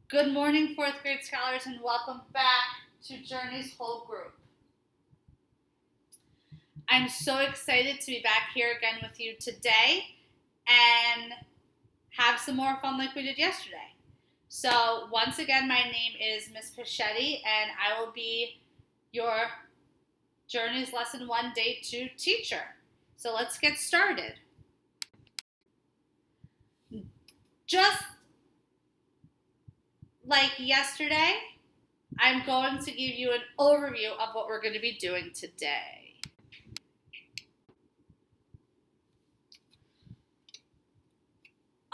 Good morning, fourth grade scholars, and welcome back to Journey's Whole Group. I'm so excited to be back here again with you today and have some more fun like we did yesterday. So, once again, my name is Miss Pichetti, and I will be your Journey's Lesson 1 Day 2 teacher. So, let's get started. Just like yesterday, I'm going to give you an overview of what we're going to be doing today.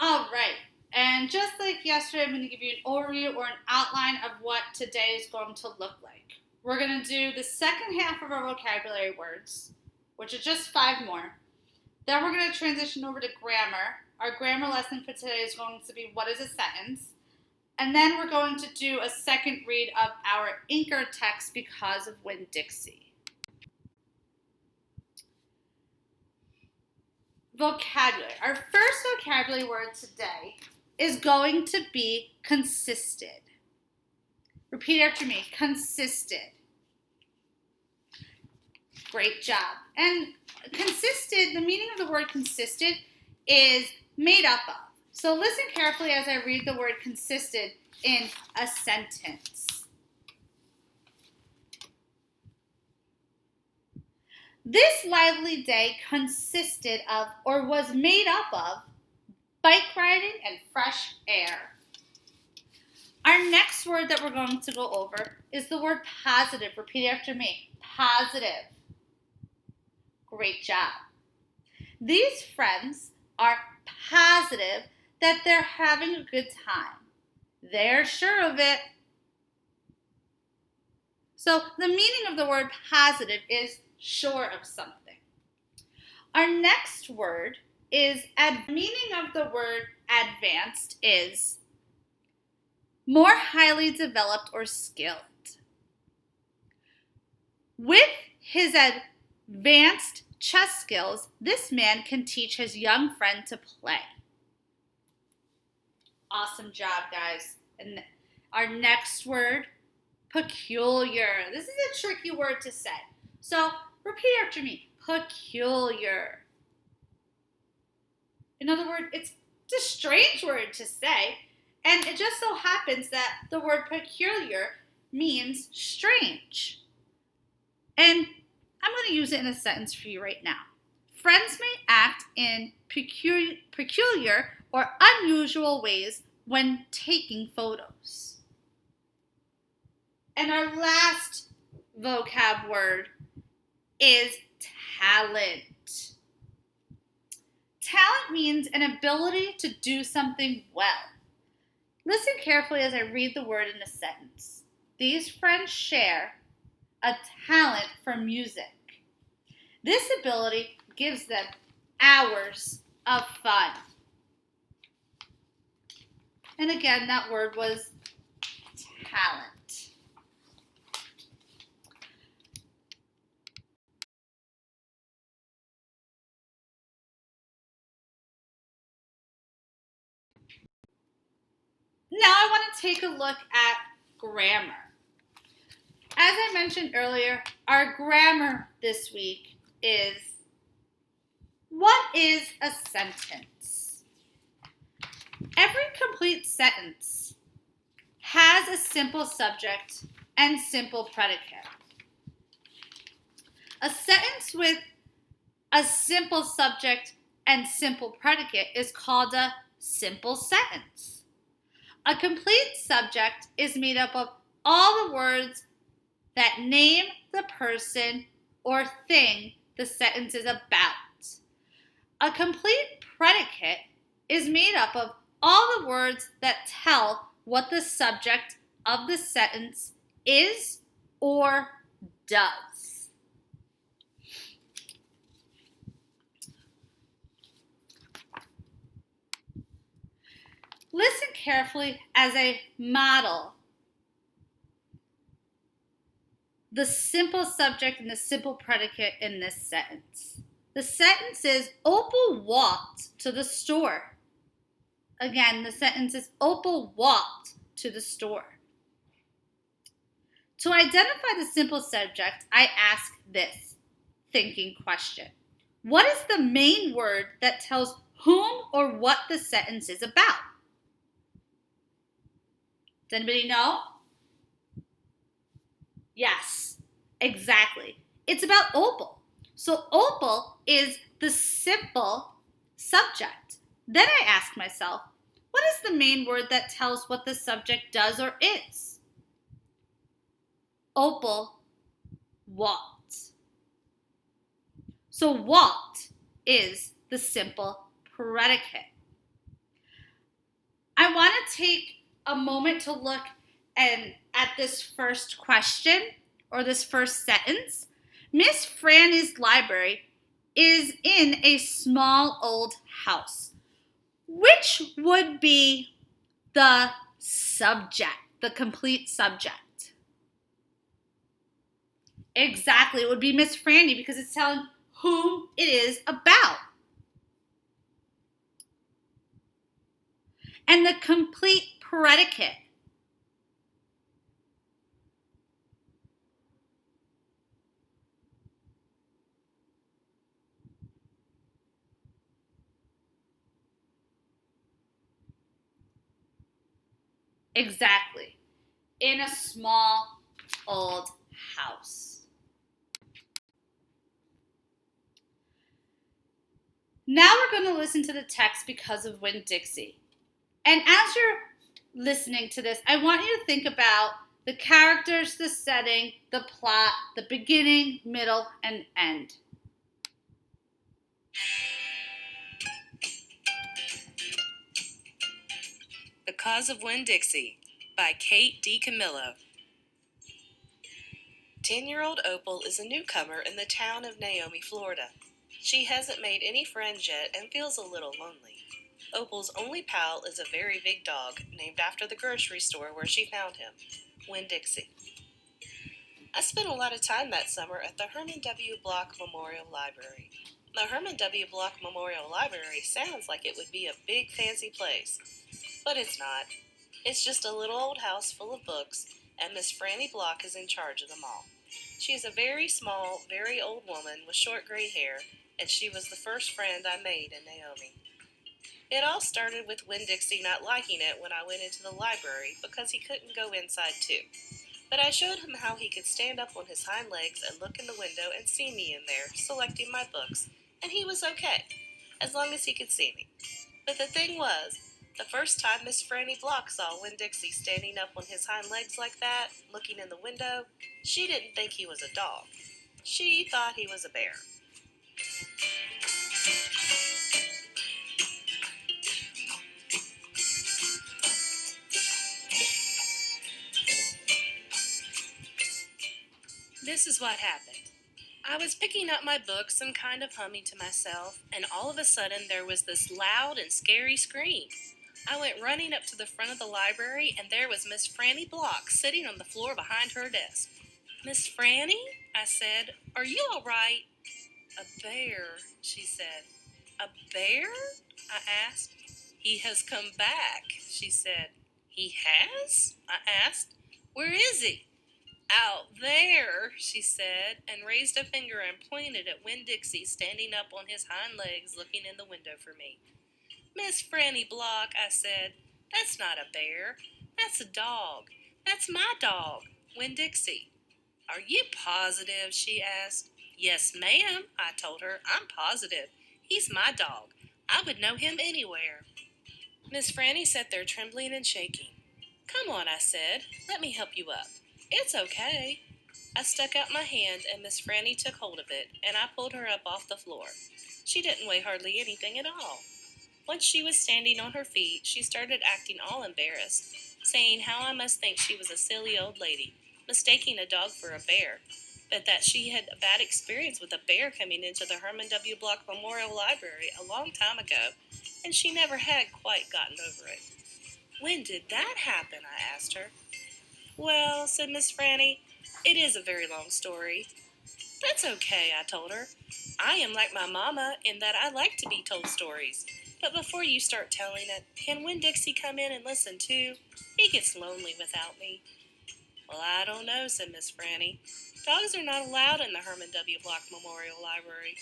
All right, and just like yesterday, I'm going to give you an overview or an outline of what today is going to look like. We're going to do the second half of our vocabulary words, which are just 5 more. Then we're going to transition over to grammar. Our grammar lesson for today is going to be what is a sentence. And then we're going to do a second read of our anchor text because of Winn-Dixie. Vocabulary. Our first vocabulary word today is going to be consisted. Repeat after me. Consisted. Great job. And consisted, the meaning of the word consisted is made up of. So listen carefully as I read the word consisted in a sentence. This lively day consisted of or was made up of bike riding and fresh air. Our next word that we're going to go over is the word positive. Repeat after me. Positive. Great job. These friends are positive that they're having a good time. They're sure of it. So the meaning of the word positive is sure of something. Our next word is, meaning of the word advanced is more highly developed or skilled. With his advanced chess skills, this man can teach his young friend to play. Awesome job, guys. And our next word, peculiar. This is a tricky word to say. So repeat after me. Peculiar. In other words, it's a strange word to say. And it just so happens that the word peculiar means strange. And I'm going to use it in a sentence for you right now. Friends may act in peculiar or unusual ways when taking photos. And our last vocab word is talent. Talent means an ability to do something well. Listen carefully as I read the word in a sentence. These friends share a talent for music. This ability gives them hours of fun. And again, that word was talent. Now I want to take a look at grammar. As I mentioned earlier, our grammar this week is, what is a sentence? Every complete sentence has a simple subject and simple predicate. A sentence with a simple subject and simple predicate is called a simple sentence. A complete subject is made up of all the words that name the person or thing the sentence is about. A complete predicate is made up of all the words that tell what the subject of the sentence is or does. Listen carefully as I model the simple subject and the simple predicate in this sentence. The sentence is, Opal walked to the store. Again, the sentence is, Opal walked to the store. To identify the simple subject, I ask this thinking question. What is the main word that tells whom or what the sentence is about? Does anybody know? Yes, exactly. It's about Opal. So Opal is the simple subject. Then I ask myself, what is the main word that tells what the subject does or is? Opal walked. So walked is the simple predicate. I want to take a moment to look at this first question or this first sentence. Miss Franny's library is in a small old house. Which would be the subject, the complete subject? Exactly, it would be Miss Franny because it's telling whom it is about. And the complete predicate. Exactly. In a small old house. Now we're going to listen to the text because of Winn-Dixie. And as you're listening to this, I want you to think about the characters, the setting, the plot, the beginning, middle, and end. Because of Winn-Dixie by Kate DiCamillo. 10-year-old Opal is a newcomer in the town of Naomi, Florida. She hasn't made any friends yet and feels a little lonely. Opal's only pal is a very big dog named after the grocery store where she found him, Winn-Dixie. I spent a lot of time that summer at the Herman W. Block Memorial Library. The Herman W. Block Memorial Library sounds like it would be a big fancy place, but it's not. It's just a little old house full of books, and Miss Franny Block is in charge of them all. She is a very small, very old woman with short gray hair, and she was the first friend I made in Naomi. It all started with Winn-Dixie not liking it when I went into the library because he couldn't go inside too. But I showed him how he could stand up on his hind legs and look in the window and see me in there, selecting my books, and he was okay, as long as he could see me. But the thing was, the first time Miss Franny Block saw Winn-Dixie standing up on his hind legs like that, looking in the window, she didn't think he was a dog. She thought he was a bear. This is what happened. I was picking up my books and kind of humming to myself, and all of a sudden there was this loud and scary scream. I went running up to the front of the library, and there was Miss Franny Block sitting on the floor behind her desk. "Miss Franny?" I said. "Are you all right?" "A bear," she said. "A bear?" I asked. "He has come back," she said. "He has?" I asked. "Where is he?" "Out there," she said, and raised a finger and pointed at Winn-Dixie standing up on his hind legs looking in the window for me. "Miss Franny Block," I said, "that's not a bear. That's a dog. That's my dog, Winn-Dixie." "Are you positive?" she asked. "Yes, ma'am," I told her. "I'm positive. He's my dog. I would know him anywhere." Miss Franny sat there trembling and shaking. "Come on," I said. "Let me help you up." "It's okay." I stuck out my hand, and Miss Franny took hold of it, and I pulled her up off the floor. She didn't weigh hardly anything at all. Once she was standing on her feet, she started acting all embarrassed, saying how I must think she was a silly old lady, mistaking a dog for a bear, but that she had a bad experience with a bear coming into the Herman W. Block Memorial Library a long time ago, and she never had quite gotten over it. "When did that happen?" I asked her. "Well," said Miss Franny, "it is a very long story." "That's okay," I told her. "I am like my mama in that I like to be told stories, But before you start telling it, can Winn-Dixie come in and listen too? He gets lonely without me." "Well, I don't know," said Miss Franny. "Dogs are not allowed in the Herman W. Block Memorial Library."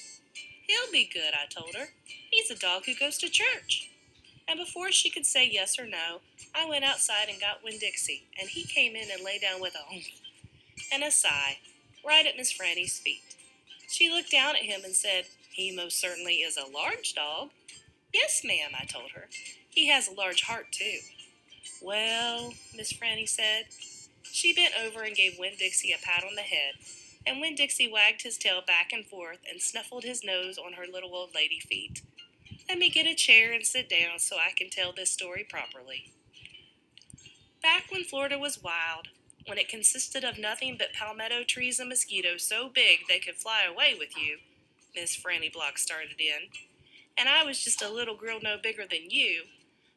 "He'll be good," I told her. "He's a dog who goes to church." And before she could say yes or no, I went outside and got Winn-Dixie, and he came in and lay down with a humph and a sigh right at Miss Franny's feet. She looked down at him and said, "He most certainly is a large dog." "Yes, ma'am," I told her. "He has a large heart, too." "Well," Miss Franny said. She bent over and gave Winn-Dixie a pat on the head, and Winn-Dixie wagged his tail back and forth and snuffled his nose on her little old lady feet. Let me get a chair and sit down so I can tell this story properly. Back when Florida was wild, when it consisted of nothing but palmetto trees and mosquitoes so big they could fly away with you, Miss Franny Block started in, and I was just a little girl no bigger than you,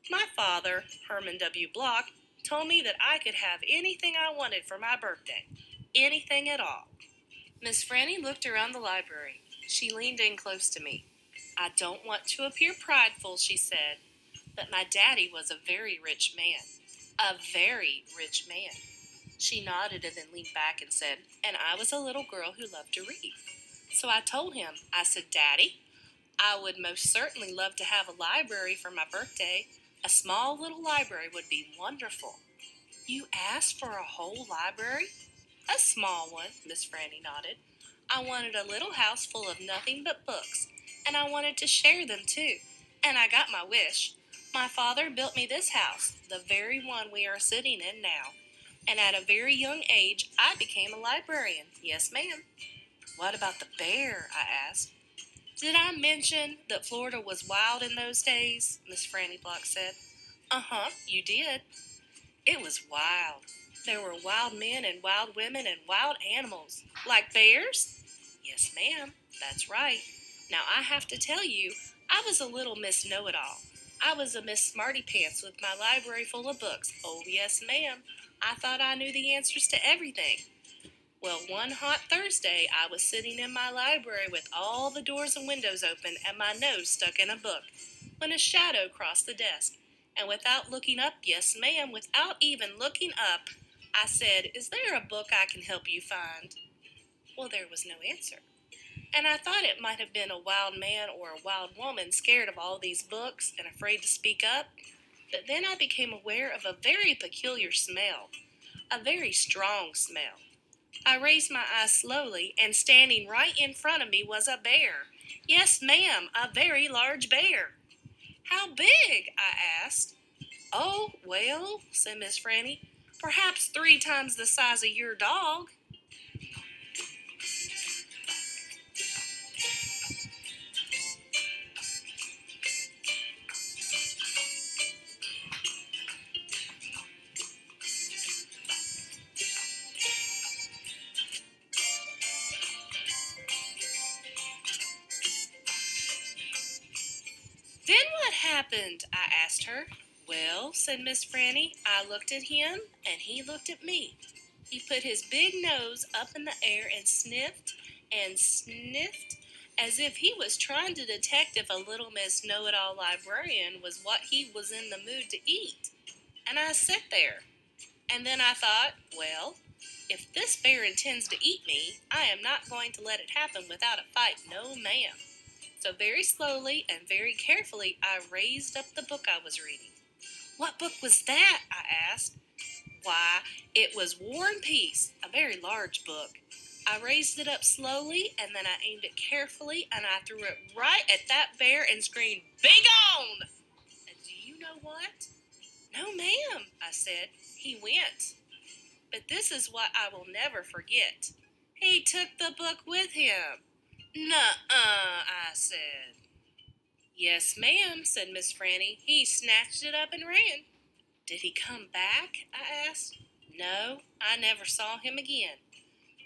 my father, Herman W. Block, told me that I could have anything I wanted for my birthday. Anything at all. Miss Franny looked around the library. She leaned in close to me. "I don't want to appear prideful," she said, "but my daddy was a very rich man. A very rich man." She nodded and then leaned back and said, "And I was a little girl who loved to read. So I told him, I said, 'Daddy, I would most certainly love to have a library for my birthday. A small little library would be wonderful.'" "You asked for a whole library?" "A small one," Miss Franny nodded. "I wanted a little house full of nothing but books, and I wanted to share them too. And I got my wish. My father built me this house, the very one we are sitting in now. And at a very young age, I became a librarian. Yes, ma'am." "What about the bear?" I asked. "Did I mention that Florida was wild in those days?" Miss Franny Block said. "Uh-huh, you did. It was wild. There were wild men and wild women and wild animals. Like bears?" "Yes, ma'am, that's right. Now I have to tell you, I was a little Miss Know-It-All. I was a Miss Smarty Pants with my library full of books. Oh, yes, ma'am. I thought I knew the answers to everything. Well, one hot Thursday, I was sitting in my library with all the doors and windows open and my nose stuck in a book, when a shadow crossed the desk. And without looking up, yes, ma'am, without even looking up, I said, 'Is there a book I can help you find?' Well, there was no answer. And I thought it might have been a wild man or a wild woman scared of all these books and afraid to speak up. But then I became aware of a very peculiar smell, a very strong smell. I raised my eyes slowly, and standing right in front of me was a bear. Yes, ma'am, a very large bear." "How big?" I asked. "Oh, well," said Miss Franny, "perhaps 3 times the size of your dog." "Then what happened?" I asked her. "Well," said Miss Franny, "I looked at him, and he looked at me. He put his big nose up in the air and sniffed, as if he was trying to detect if a little Miss Know-It-All librarian was what he was in the mood to eat. And I sat there. And then I thought, well, if this bear intends to eat me, I am not going to let it happen without a fight, no ma'am. So very slowly and very carefully I raised up the book I was reading." "What book was that?" I asked. "Why, it was War and Peace, a very large book. I raised it up slowly, and then I aimed it carefully, and I threw it right at that bear and screamed, 'Begone!' And do you know what?" "No, ma'am," I said. "He went. But this is what I will never forget. He took the book with him." "Nuh-uh," I said. "Yes, ma'am," said Miss Franny. "He snatched it up and ran." "Did he come back?" I asked. "No, I never saw him again.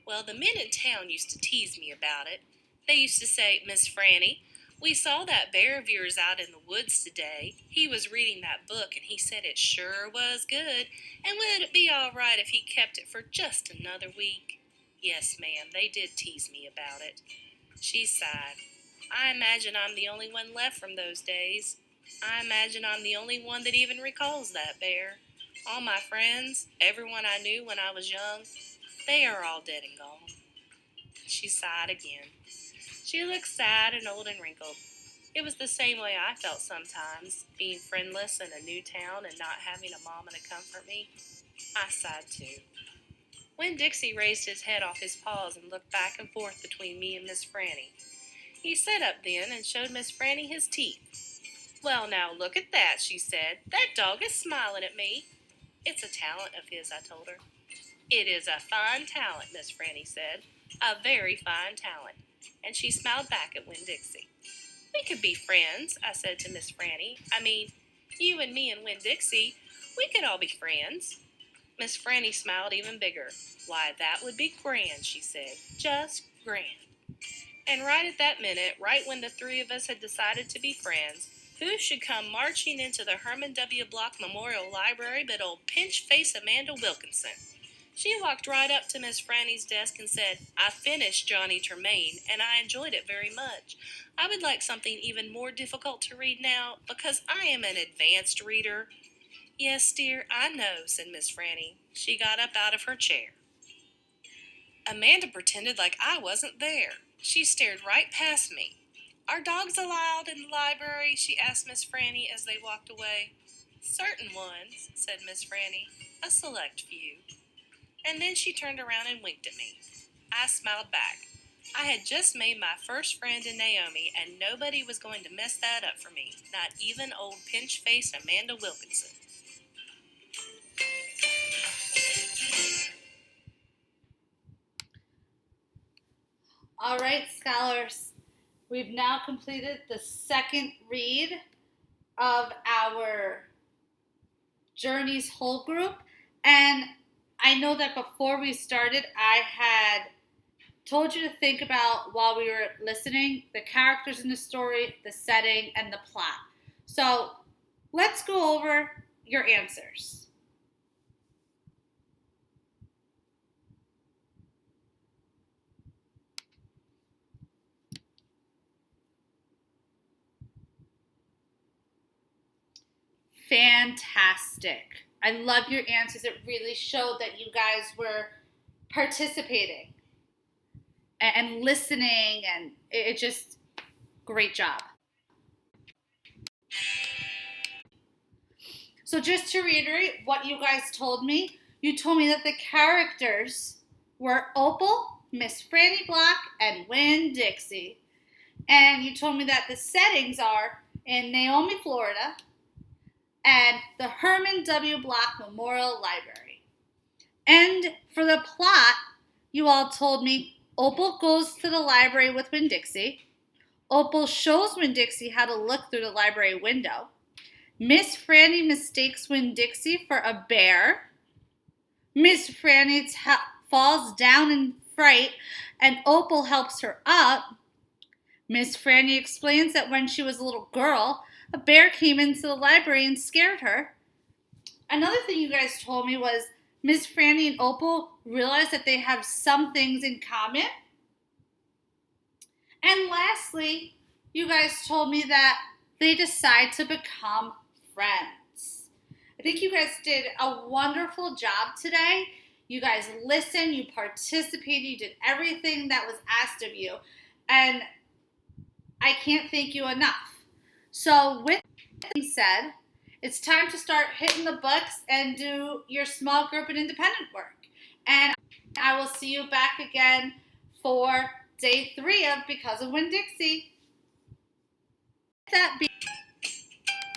Well, the men in town used to tease me about it. They used to say, 'Miss Franny, we saw that bear of yours out in the woods today. He was reading that book, and he said it sure was good, and would it be all right if he kept it for just another week?' Yes, ma'am, they did tease me about it." She sighed. "I imagine I'm the only one left from those days." I imagine I'm the only one that even recalls that bear. All my friends, everyone I knew when I was young, they are all dead and gone. She sighed again. She looked sad and old and wrinkled. It was the same way I felt sometimes, being friendless in a new town and not having a mama to comfort me. I sighed too. Winn-Dixie raised his head off his paws and looked back and forth between me and Miss Franny. He sat up then and showed Miss Franny his teeth. "Well, now look at that," she said. "That dog is smiling at me." "It's a talent of his," I told her. "It is a fine talent," Miss Franny said. "A very fine talent." And she smiled back at Winn-Dixie. "We could be friends," I said to Miss Franny. "I mean, you and me and Winn-Dixie, we could all be friends." Miss Franny smiled even bigger. "Why, that would be grand," she said. "Just grand." And right at that minute, right when the three of us had decided to be friends, who should come marching into the Herman W. Block Memorial Library but old pinch-face Amanda Wilkinson. She walked right up to Miss Franny's desk and said, "I finished Johnny Tremaine, and I enjoyed it very much. I would like something even more difficult to read now, because I am an advanced reader." "Yes, dear, I know," said Miss Franny. She got up out of her chair. Amanda pretended like I wasn't there. She stared right past me. "Are dogs allowed in the library?" she asked Miss Franny as they walked away. "Certain ones," said Miss Franny. "A select few." And then she turned around and winked at me. I smiled back. I had just made my first friend in Naomi, and nobody was going to mess that up for me, not even old pinch-faced Amanda Wilkinson. All right, scholars, we've now completed the second read of our Journeys whole group. And I know that before we started, I had told you to think about, while we were listening, the characters in the story, the setting, and the plot. So let's go over your answers. Fantastic. I love your answers. It really showed that you guys were participating and listening, and it just, great job. So just to reiterate what you guys told me, you told me that the characters were Opal, Miss Franny Block, and Winn-Dixie. And you told me that the settings are in Naomi, Florida, and the Herman W. Block Memorial Library. And for the plot, you all told me Opal goes to the library with Winn-Dixie. Opal shows Winn-Dixie how to look through the library window. Miss Franny mistakes Winn-Dixie for a bear. Miss Franny falls down in fright, and Opal helps her up. Miss Franny explains that when she was a little girl, a bear came into the library and scared her. Another thing you guys told me was Miss Franny and Opal realize that they have some things in common. And lastly, you guys told me that they decide to become friends. I think you guys did a wonderful job today. You guys listened, you participated, you did everything that was asked of you. And I can't thank you enough. So with that being said, it's time to start hitting the books and do your small group and independent work. And I will see you back again for day 3 of Because of Winn-Dixie. That